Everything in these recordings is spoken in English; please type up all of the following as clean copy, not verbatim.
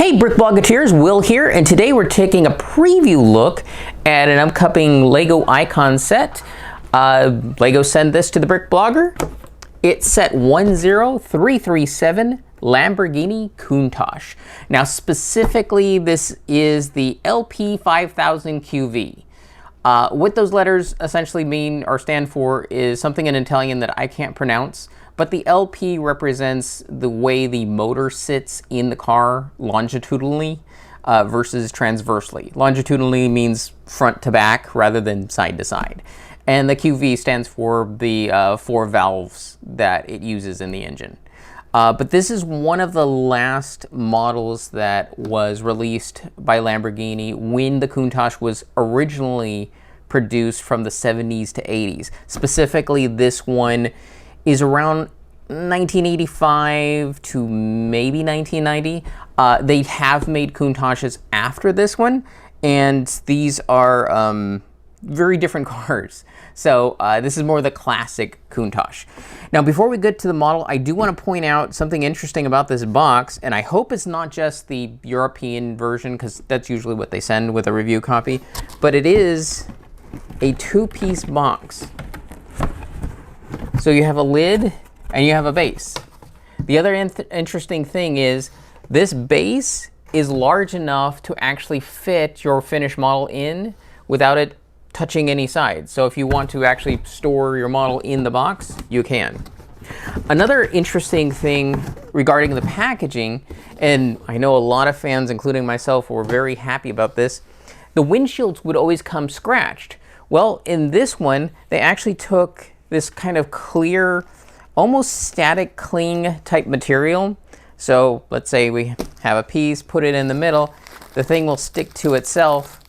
Hey Brick Bloggeteers, Will here, and today we're taking a preview look at an upcoming Lego icon set. Lego sent this to the Brick Blogger. It's set 10337 Lamborghini Countach. Now specifically, this is the LP5000QV. What those letters essentially mean or stand for is something in Italian that I can't pronounce. But the LP represents the way the motor sits in the car longitudinally versus transversely. Longitudinally means front to back rather than side to side. And the QV stands for the 4 valves that it uses in the engine. But this is one of the last models that was released by Lamborghini when the Countach was originally produced from the 70s to 80s. Specifically, this one is around 1985 to maybe 1990. They have made Countaches after this one, and these are very different cars. So this is more the classic Countach. Now, before we get to the model, I do want to point out something interesting about this box, and I hope it's not just the European version, because that's usually what they send with a review copy, but it is a two-piece box. So you have a lid and you have a base. The other interesting thing is this base is large enough to actually fit your finished model in without it touching any sides. So if you want to actually store your model in the box, you can. Another interesting thing regarding the packaging, and I know a lot of fans, including myself, were very happy about this, the windshields would always come scratched. Well, in this one, they actually took this kind of clear, almost static cling type material. So let's say we have a piece, put it in the middle, the thing will stick to itself.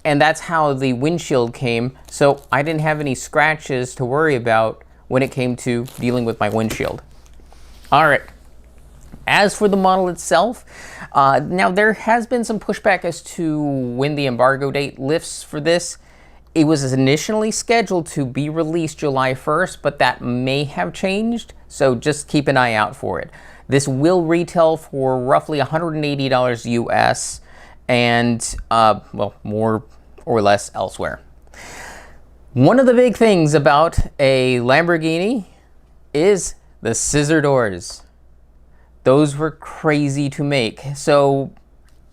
And that's how the windshield came. So I didn't have any scratches to worry about when it came to dealing with my windshield. All right. As for the model itself, now there has been some pushback as to when the embargo date lifts for this. It was initially scheduled to be released July 1st, but that may have changed, so just keep an eye out for it. This will retail for roughly $180 US and, well, more or less elsewhere. One of the big things about a Lamborghini is the scissor doors. Those were crazy to make. So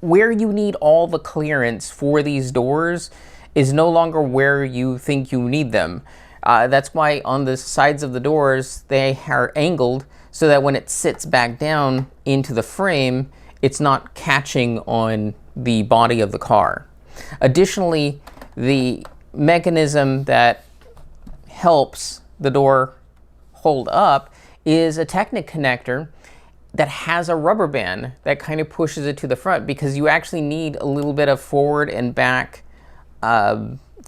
where you need all the clearance for these doors is no longer where you think you need them. That's why on the sides of the doors, they are angled so that when it sits back down into the frame, it's not catching on the body of the car. Additionally, the mechanism that helps the door hold up is a Technic connector that has a rubber band that kind of pushes it to the front, because you actually need a little bit of forward and back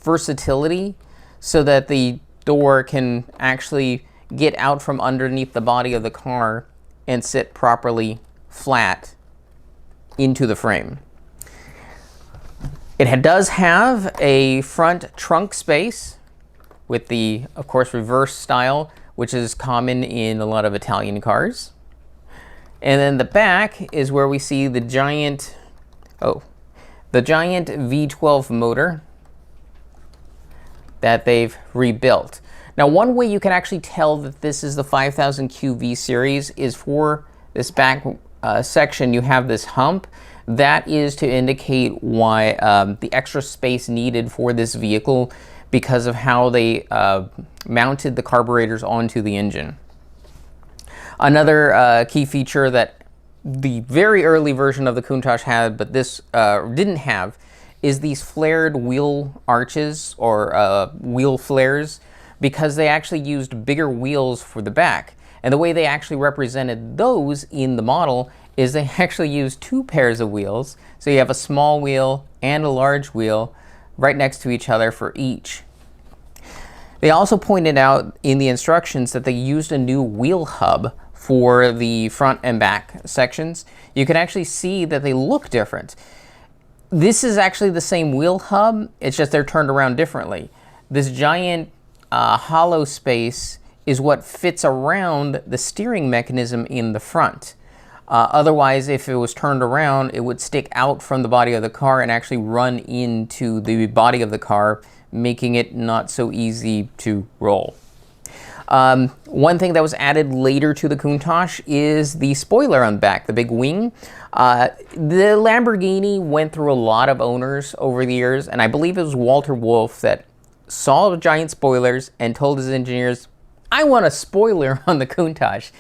versatility so that the door can actually get out from underneath the body of the car and sit properly flat into the frame. It does have a front trunk space with the, of course, reverse style, which is common in a lot of Italian cars. And then the back is where we see the giant, the giant V12 motor that they've rebuilt. Now, one way you can actually tell that this is the 5000 QV series is for this back section, you have this hump. That is to indicate why the extra space needed for this vehicle because of how they mounted the carburetors onto the engine. Another key feature that the very early version of the Countach had, but this didn't have, is these flared wheel arches or wheel flares, because they actually used bigger wheels for the back. And the way they actually represented those in the model is they actually used 2 pairs of wheels. So you have a small wheel and a large wheel right next to each other for each. They also pointed out in the instructions that they used a new wheel hub for the front and back sections. You can actually see that they look different. This is actually the same wheel hub, it's just they're turned around differently. This giant hollow space is what fits around the steering mechanism in the front. Otherwise, if it was turned around, it would stick out from the body of the car and actually run into the body of the car, making it not so easy to roll. One thing that was added later to the Countach is the spoiler on the back, the big wing. The Lamborghini went through a lot of owners over the years, and I believe it was Walter Wolf that saw the giant spoilers and told his engineers, I want a spoiler on the Countach.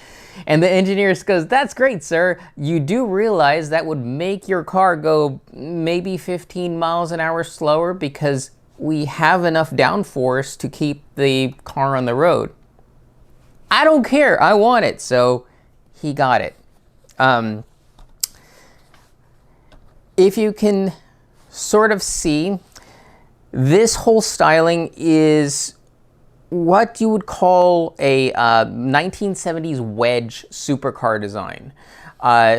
And the engineers goes, that's great, sir. You do realize that would make your car go maybe 15 miles an hour slower because we have enough downforce to keep the car on the road. I don't care. I want it. So he got it. If you can sort of see, this whole styling is what you would call a 1970s wedge supercar design.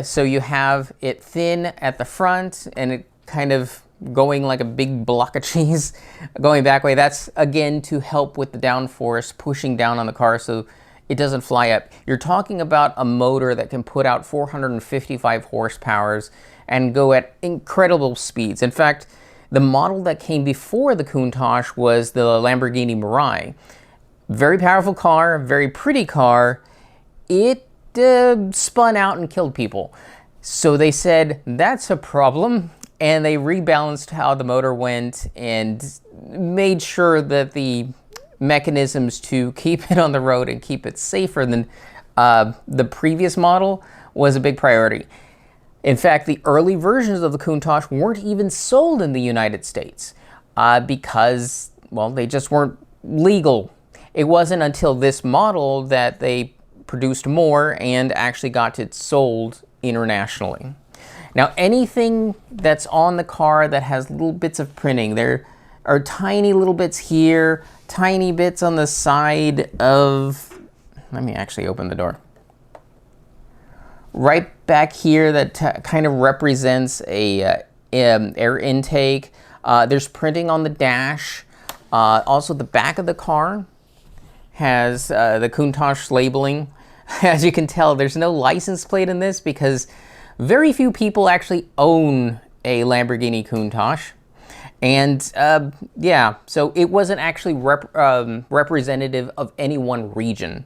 So you have it thin at the front and it kind of going like a big block of cheese going back way. That's again to help with the downforce pushing down on the car so it doesn't fly up. You're talking about a motor that can put out 455 horsepowers and go at incredible speeds. In fact, the model that came before the Countach was the Lamborghini Mirai. Very powerful car, very pretty car. It spun out and killed people. So they said, that's a problem. And they rebalanced how the motor went and made sure that the mechanisms to keep it on the road and keep it safer than the previous model was a big priority. In fact, the early versions of the Countach weren't even sold in the United States because, well, they just weren't legal. It wasn't until this model that they produced more and actually got it sold internationally. Now, anything that's on the car that has little bits of printing, there are tiny little bits here, tiny bits on the side of, let me actually open the door. Right back here that kind of represents a air intake. There's printing on the dash. Also the back of the car has the Countach labeling. As you can tell, there's no license plate in this because very few people actually own a Lamborghini Countach. And yeah, so it wasn't actually representative of any one region.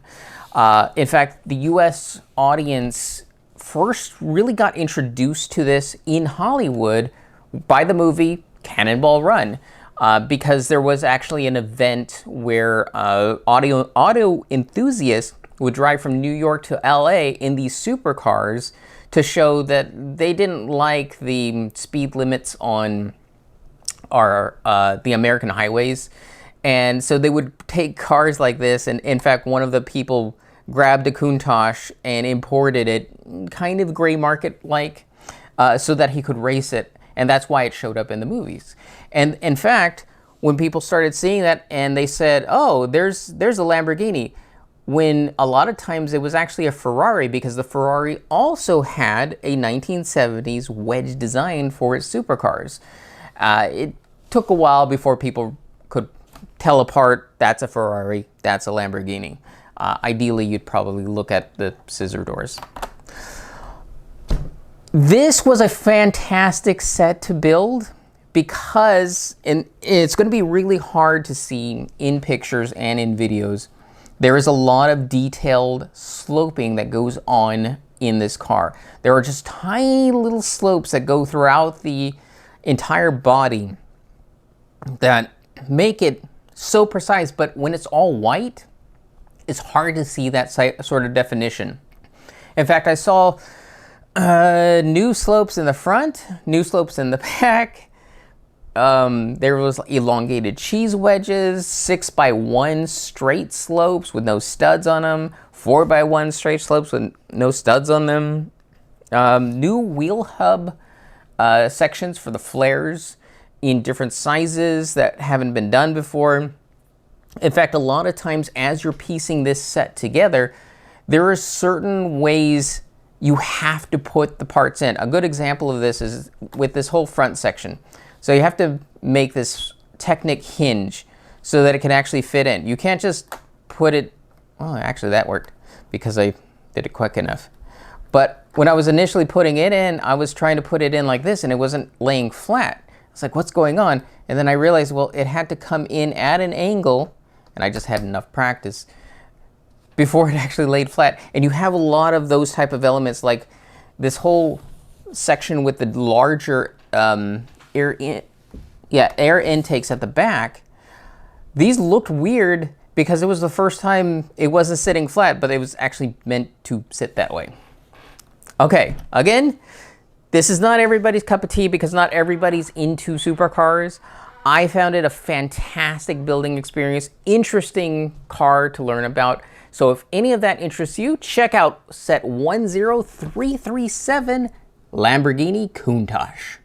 In fact, the US audience first really got introduced to this in Hollywood by the movie Cannonball Run. Because there was actually an event where auto enthusiasts would drive from New York to LA in these supercars to show that they didn't like the speed limits on the American highways. And so they would take cars like this, and in fact, one of the people grabbed a Countach and imported it, kind of gray market-like, so that he could race it. And that's why it showed up in the movies. And in fact, when people started seeing that and they said, oh, there's a Lamborghini, when a lot of times it was actually a Ferrari because the Ferrari also had a 1970s wedge design for its supercars. It took a while before people could tell apart, that's a Ferrari, that's a Lamborghini. Ideally, you'd probably look at the scissor doors. This was a fantastic set to build because it's going to be really hard to see in pictures and in videos. There is a lot of detailed sloping that goes on in this car. There are just tiny little slopes that go throughout the entire body that make it so precise, but when it's all white, it's hard to see that sort of definition. In fact, I saw new slopes in the front, new slopes in the back. There was elongated cheese wedges, 6x1 straight slopes with no studs on them, 4x1 straight slopes with no studs on them. New wheel hub sections for the flares in different sizes that haven't been done before. In fact, a lot of times as you're piecing this set together, there are certain ways you have to put the parts in. A good example of this is with this whole front section. So you have to make this Technic hinge so that it can actually fit in. You can't just put it, well, actually that worked because I did it quick enough. But when I was initially putting it in, I was trying to put it in like this and it wasn't laying flat. It's like, what's going on? And then I realized, well, it had to come in at an angle, and I just had enough practice before it actually laid flat. And you have a lot of those type of elements, like this whole section with the larger air intakes at the back. These looked weird because it was the first time it wasn't sitting flat, but it was actually meant to sit that way. Okay, again, this is not everybody's cup of tea because not everybody's into supercars. I found it a fantastic building experience, interesting car to learn about. So if any of that interests you, check out set 10337 Lamborghini Countach.